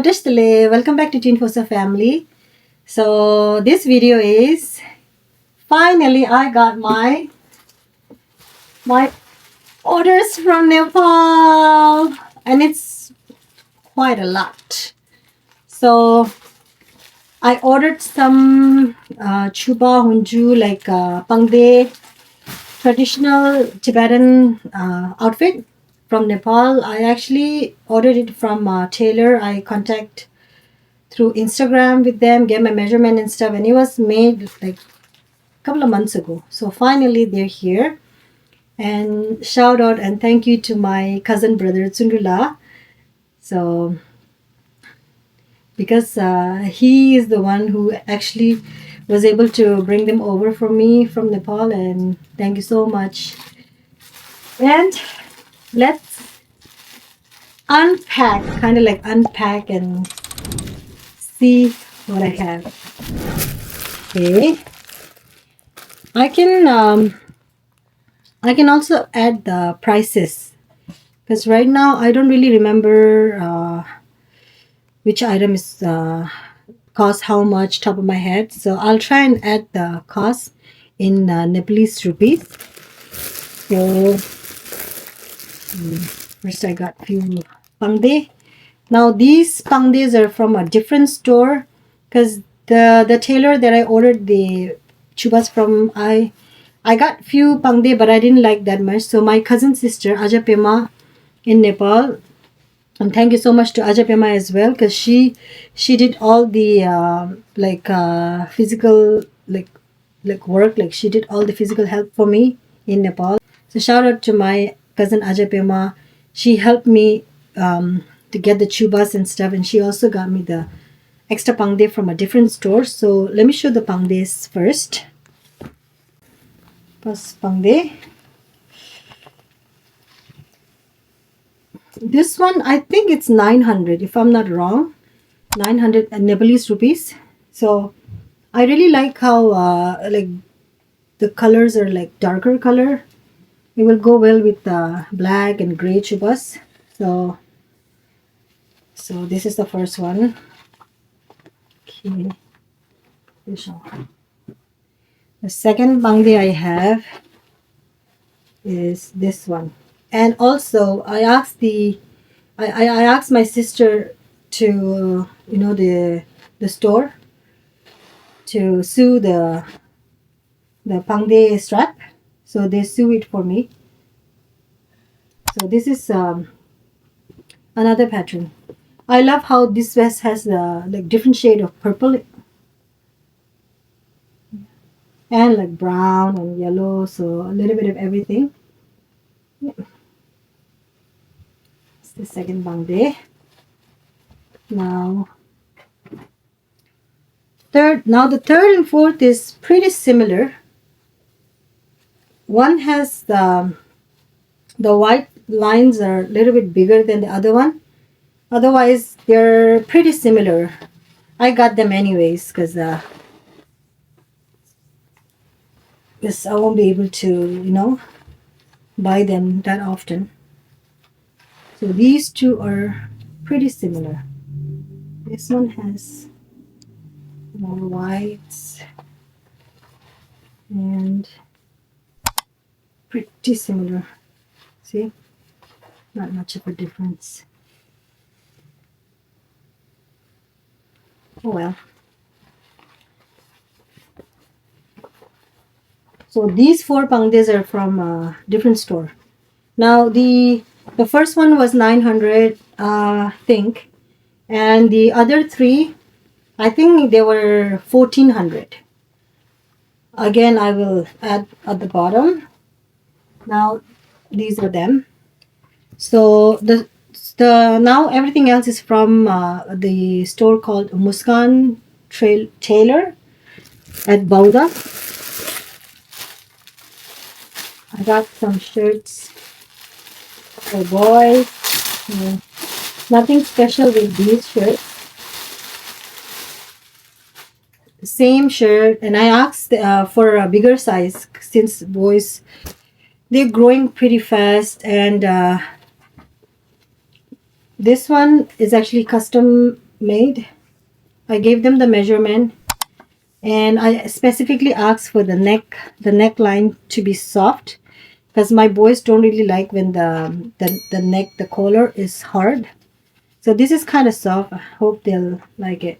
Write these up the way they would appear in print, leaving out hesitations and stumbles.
Dashtale, welcome back to Teen Fosa family. So this video is finally I got my orders from Nepal, and it's quite a lot. So I ordered some Chupa, Hunju, like Pangden traditional Tibetan outfit from Nepal. I actually ordered it from Tailor. I contact through Instagram with them, get my measurement and stuff, and it was made like a couple of months ago. So finally they're here. And shout out and thank you to my cousin brother Tsundula. So because he is the one who actually was able to bring them over for me from Nepal, and thank you so much. And let's unpack, kind of like unpack and see what I have. Okay, I can also add the prices, because right now I don't really remember which item is cost how much top of my head. So I'll try and add the cost in Nepalese rupees. So first I got a few Pangden. Now these Pangdes are from a different store, because the tailor that I ordered the chubas from, I got few Pangde, but I didn't like that much. So my cousin sister Ajapema in Nepal, and thank you so much to Ajapema as well, because she did all the physical work, like she did all the physical help for me in Nepal. So shout out to my cousin Ajapema. She helped me to get the chubas and stuff, and she also got me the extra Pangde from a different store. So let me show the Pangdes first. First Pangde. This one, I think it's 900 if I'm not wrong. 900 Nepalese rupees. So I really like how like the colors are like darker color. It will go well with black and gray chubas. So this is the first one. Okay. The second Pangde I have is this one. And also I asked I asked my sister to the store to sew the Pangde strap. So they sew it for me. So this is another pattern. I love how this vest has the like different shade of purple and like brown and yellow, so a little bit of everything. Yeah. It's the second Pangde. Now the third and fourth is pretty similar. One has the white lines are a little bit bigger than the other one. Otherwise they're pretty similar. I got them anyways because I won't be able to buy them that often. So these two are pretty similar. This one has more whites and pretty similar. See, not much of a difference. Oh well. So these four Pangdes are from a different store. Now the first one was 900, I think, and the other three, I think they were 1400. Again, I will add at the bottom. Now these are them. So the now everything else is from the store called Muskan Tailor at Bauda. I got some shirts for boys. Nothing special with these shirts. Same shirt, and I asked for a bigger size since boys, they're growing pretty fast, and this one is actually custom made. I gave them the measurement, and I specifically asked for the neckline to be soft, because my boys don't really like when the collar is hard. So this is kind of soft. I hope they'll like it.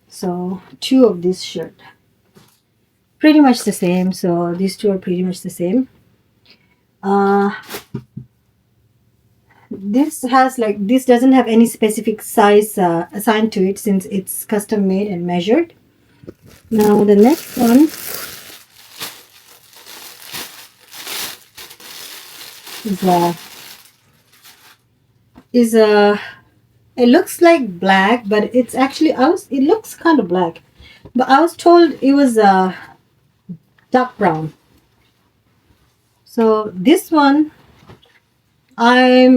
So two of this shirt, pretty much the same. So these two are pretty much the same. Uh, this doesn't have any specific size assigned to it, since it's custom made and measured. Now the next one is it looks like black, but it's actually it looks kind of black, but I was told it was dark brown. So this one, I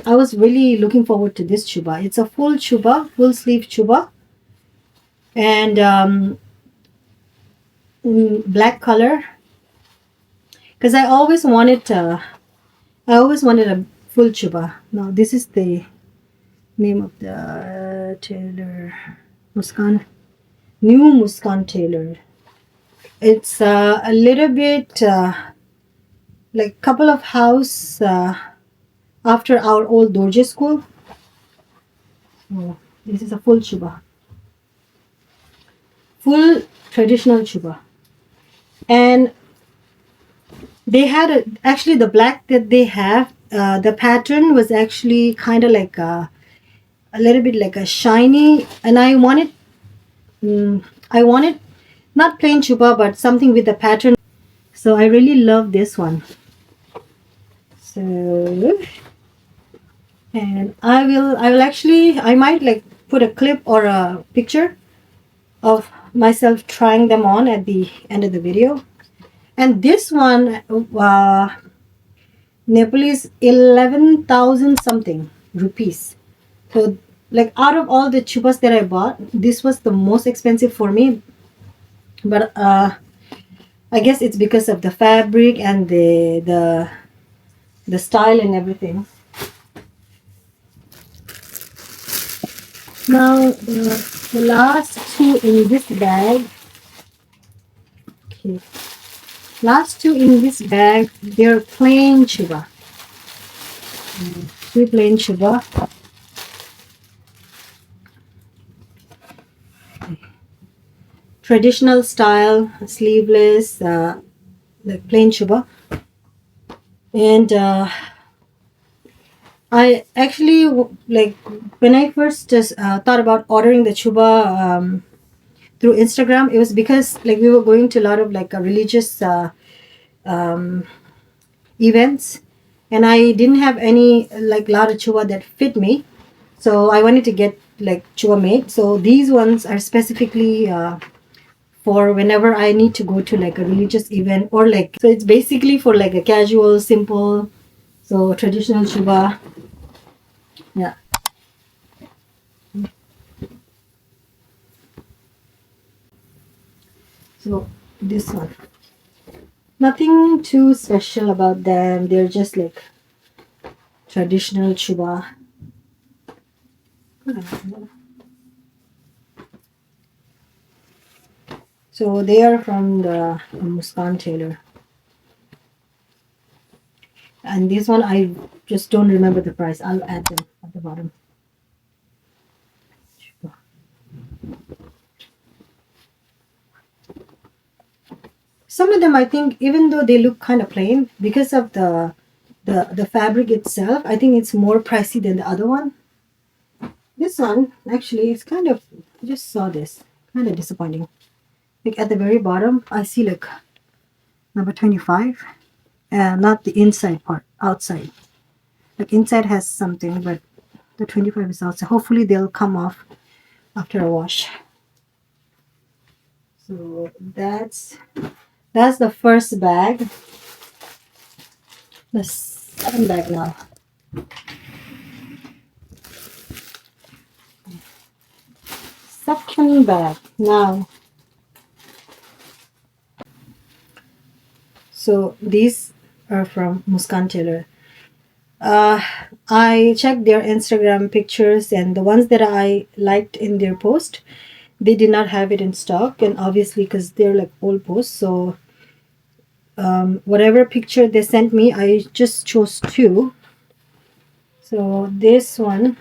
was really looking forward to this chuba. It's a full chuba, full sleeve chuba, and black color, because I always wanted a full chuba. Now this is the name of the tailor, Muskan, new Muskan tailor. It's a little bit like couple of house after our old Dorje school. So this is a full chuba, full traditional chuba, and they had actually the black that they have. The pattern was actually kind of like a little bit like a shiny, and I wanted not plain chupa, but something with the pattern. So I really love this one. So, and I might like put a clip or a picture of myself trying them on at the end of the video. And this one, Nepalese 11,000 something rupees. So like out of all the chupas that I bought, this was the most expensive for me. But I guess it's because of the fabric and the style and everything. Now the last two in this bag. Okay. Last two in this bag, they're plain chuba. Three plain chuba. Traditional style, sleeveless, like plain chuba. And I actually, like, when I first just thought about ordering the chuba through Instagram, it was because like we were going to a lot of like religious um, events, and I didn't have any like lot of chuba that fit me, so I wanted to get like chuba made. So these ones are specifically for whenever I need to go to like a religious event, or like, so it's basically for like a casual, simple, so traditional chuba. Yeah. So this one, nothing too special about them. They're just like traditional chuba. So they are from the Muskan tailor. And this one, I just don't remember the price. I'll add them at the bottom. Some of them, I think, even though they look kind of plain, because of the fabric itself, I think it's more pricey than the other one. This one, actually, it's kind of, I just saw this, kind of disappointing. Like at the very bottom, I see like number 25, and not the inside part, outside. Like inside has something, but the 25 is outside. Hopefully they'll come off after a wash. So that's the first bag. The second bag now. Second bag now. So these are from Muskan Tailor. I checked their Instagram pictures, and the ones that I liked in their post, they did not have it in stock, and obviously because they're like old posts, so whatever picture they sent me, I just chose two. So this one,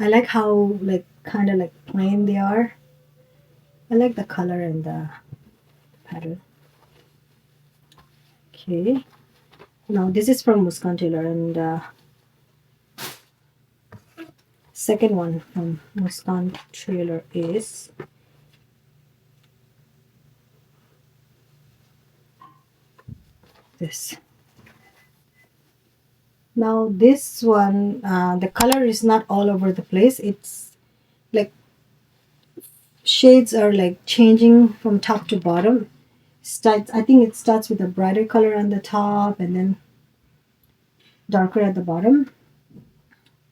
I like how like kind of like plain they are. I like the color and the pattern. Okay, now this is from Muskan Tailor, and second one from Muskan Tailor is this. Now this one, the color is not all over the place. It's like shades are like changing from top to bottom. Starts, I think it starts with a brighter color on the top and then darker at the bottom.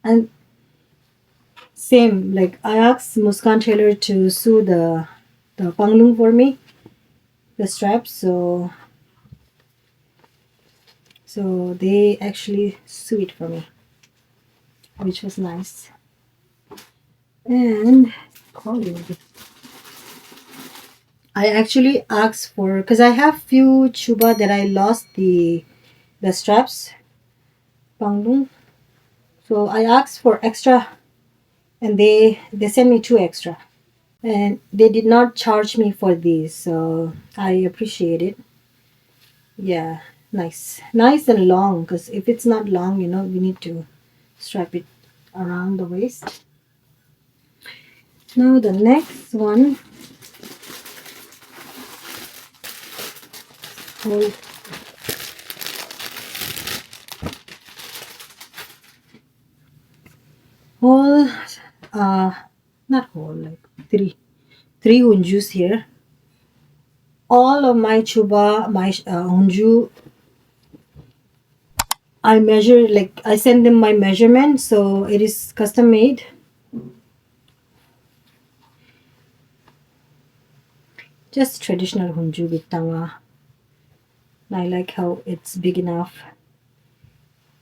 And same, like I asked Muskan Tailor to sew the panglung for me, the straps. So they actually sew it for me, which was nice. And I actually asked for, because I have few chuba that I lost the straps, panglung. So I asked for extra, and they sent me two extra, and they did not charge me for these, so I appreciate it. Yeah, nice and long. Because if it's not long, we need to strap it around the waist. Now the next one, whole whole not whole, like three Hunjus here. All of my chuba, my Hunju, I measure, like I send them my measurement, so it is custom made. Just traditional Hunju with tanga. I like how it's big enough,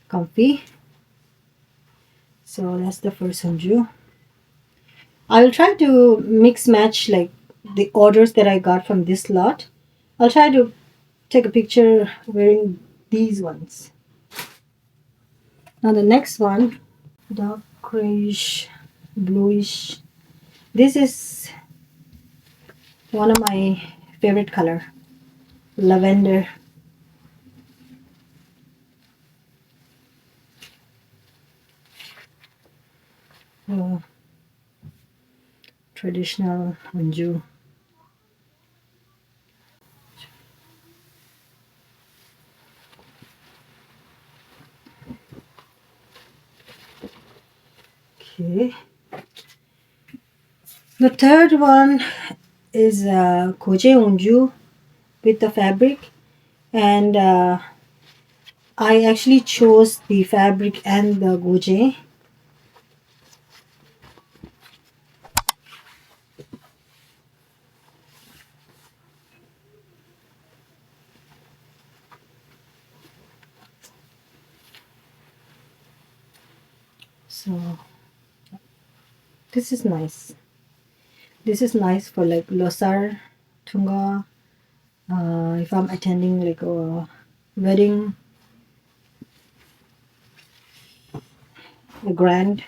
comfy. So that's the first Hunju. I will try to mix match like the orders that I got from this lot. I'll try to take a picture wearing these ones. Now the next one, dark grayish, bluish. This is one of my favorite color, lavender. uh, Traditional Hunju. Okay. The third one is Koje Hunju with the fabric, and I actually chose the fabric and the goje. So this is nice. This is nice for like Losar, Tunga. If I'm attending like a wedding, a grand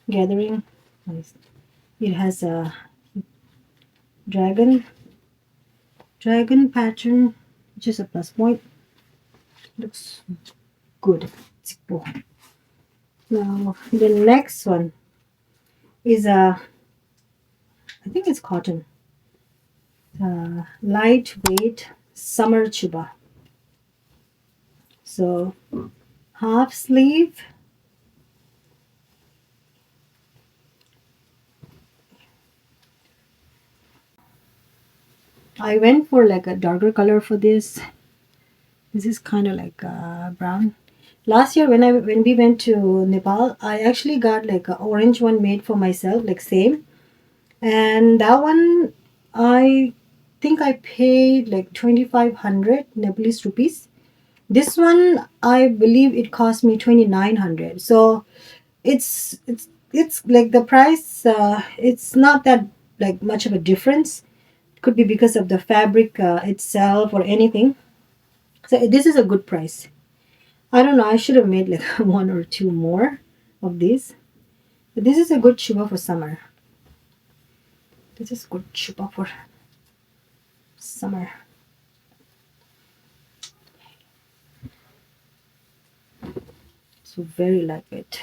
gathering. Nice. It has a dragon pattern, which is a plus point. Looks good. Now the next one is I think it's cotton. Lightweight summer chuba. So half sleeve. I went for like a darker color for this. This is kind of like brown. Last year when we went to Nepal, I actually got like an orange one made for myself, like same. And that one, I think I paid like 2,500 Nepalese rupees. This one, I believe it cost me 2,900. So it's like the price. It's not that like much of a difference. Could be because of the fabric itself or anything. So this is a good price. I don't know. I should have made like one or two more of these. But this is a good chupa for summer. This is good chupa for summer. So very lightweight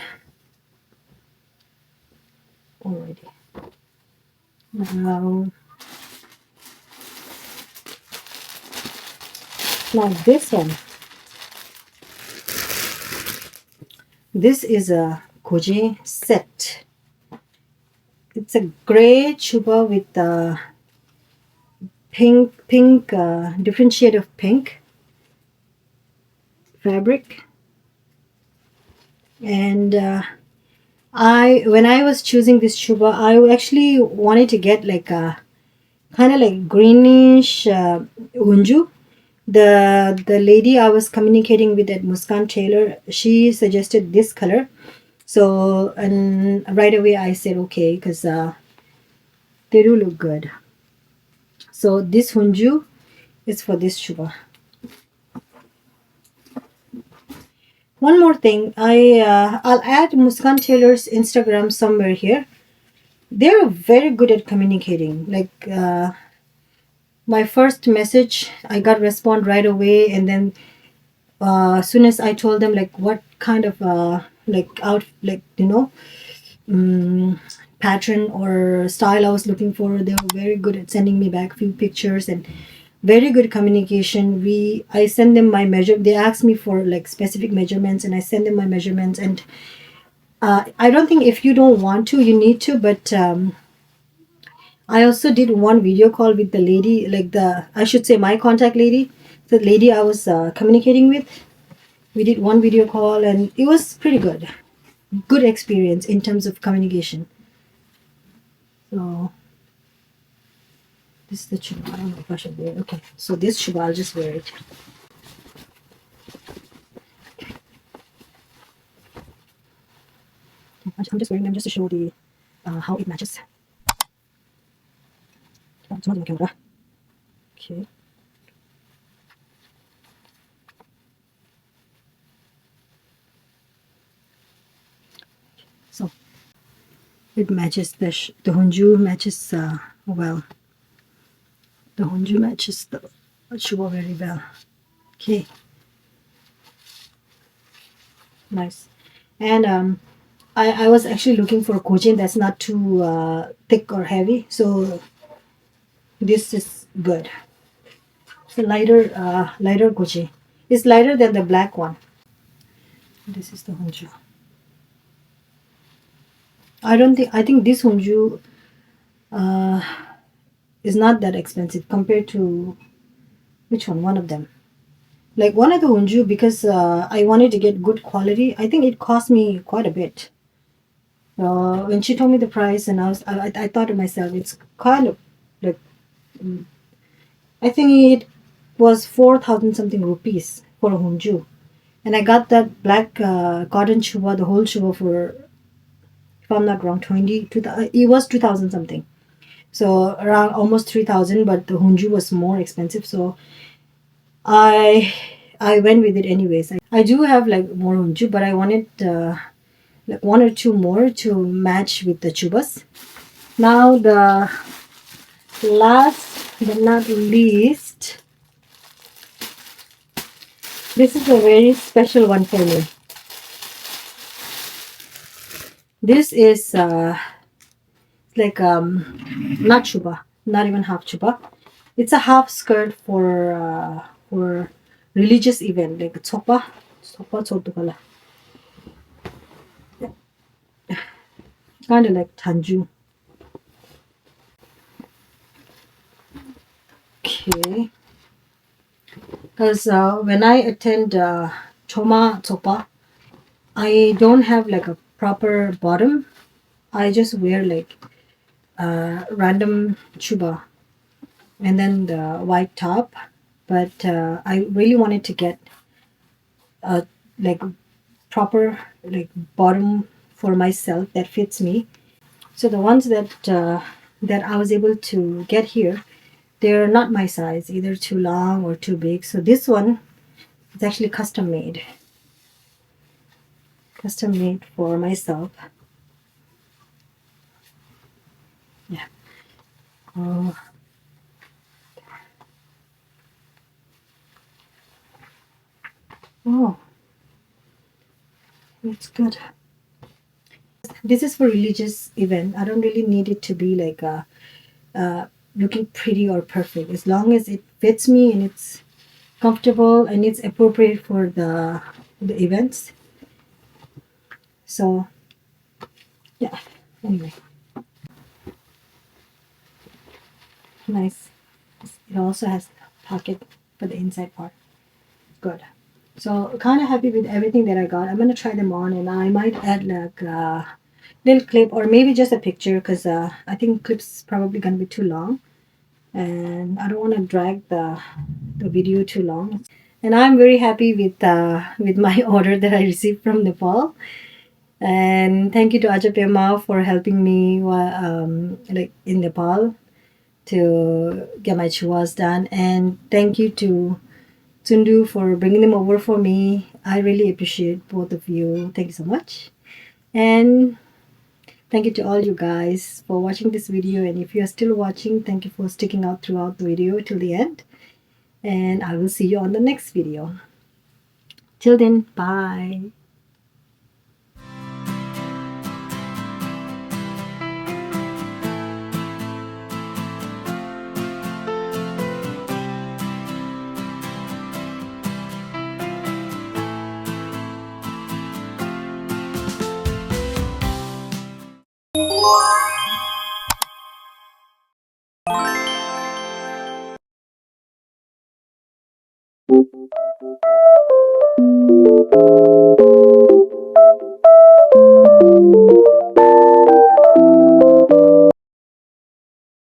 already. Now, now this one. This is a koji set. It's a gray chupa with pink, different shade of pink fabric. And when I was choosing this chupa, I actually wanted to get like a kind of like greenish Hunju. The lady I was communicating with at Muskan Tailor, she suggested this color. So, and right away I said okay, because they do look good. So this Hunju is for this chupa. One more thing, I'll add Muskan Tailor's Instagram somewhere here. They're very good at communicating. Like my first message, I got respond right away, and then as soon as I told them like what kind of pattern or style I was looking for, they were very good at sending me back few pictures and very good communication. I send them my measure. They ask me for like specific measurements, and I send them my measurements. And I don't think if you don't want to, you need to. But I also did one video call with the lady, I should say my contact lady, the lady I was communicating with. We did one video call, and it was pretty good. Good experience in terms of communication. So this is the chupa. I don't know if I should wear it. Okay, so this chupa, I'll just wear it. I'm just wearing them just to show the how it matches. It's not in the camera. Okay. So it matches the Hunju matches well. The Hunju matches the chupa very well. Okay. Nice. And I was actually looking for a kojin that's not too thick or heavy. So this is good. It's a lighter koji. It's lighter than the black one. This is the Hunju. I think this Hunju is not that expensive compared to which one? One of them. Like one of the Hunju, because I wanted to get good quality. I think it cost me quite a bit. When she told me the price, and I thought to myself, it's kind of like I think it was 4,000 something rupees for a Hunju, and I got that black cotton chupa, the whole chupa for, if I'm not wrong, it was 2,000 something. So around almost 3,000, but the Hunju was more expensive. So I went with it anyways. I do have like more Hunju, but I wanted like one or two more to match with the chubas. Now the last but not least, this is a very special one for me. This is like not chupa, not even half chupa. It's a half skirt for religious event like Chupa chotukala. Kind of like Hunju. Okay. Because when I attend Choma Chopa, I don't have like a proper bottom. I just wear like random chuba and then the white top. But I really wanted to get like proper like bottom for myself that fits me. So the ones that I was able to get here, they're not my size, either too long or too big. So this one is actually custom made for myself. Yeah. Oh, oh, it's good. This is for religious event. I don't really need it to be like looking pretty or perfect. As long as it fits me and it's comfortable and it's appropriate for the events. So yeah. Anyway, nice. It also has a pocket for the inside part. Good. So kind of happy with everything that I got. I'm gonna try them on, and I might add like a little clip or maybe just a picture because I think clips probably gonna be too long, and I don't want to drag the video too long. And I'm very happy with my order that I received from Nepal. And thank you to Ajapema for helping me like in Nepal to get my chuas done. And thank you to Sundu for bringing them over for me. I really appreciate both of you. Thank you so much. And thank you to all you guys for watching this video. And if you are still watching, thank you for sticking out throughout the video till the end. And I will see you on the next video. Till then, bye.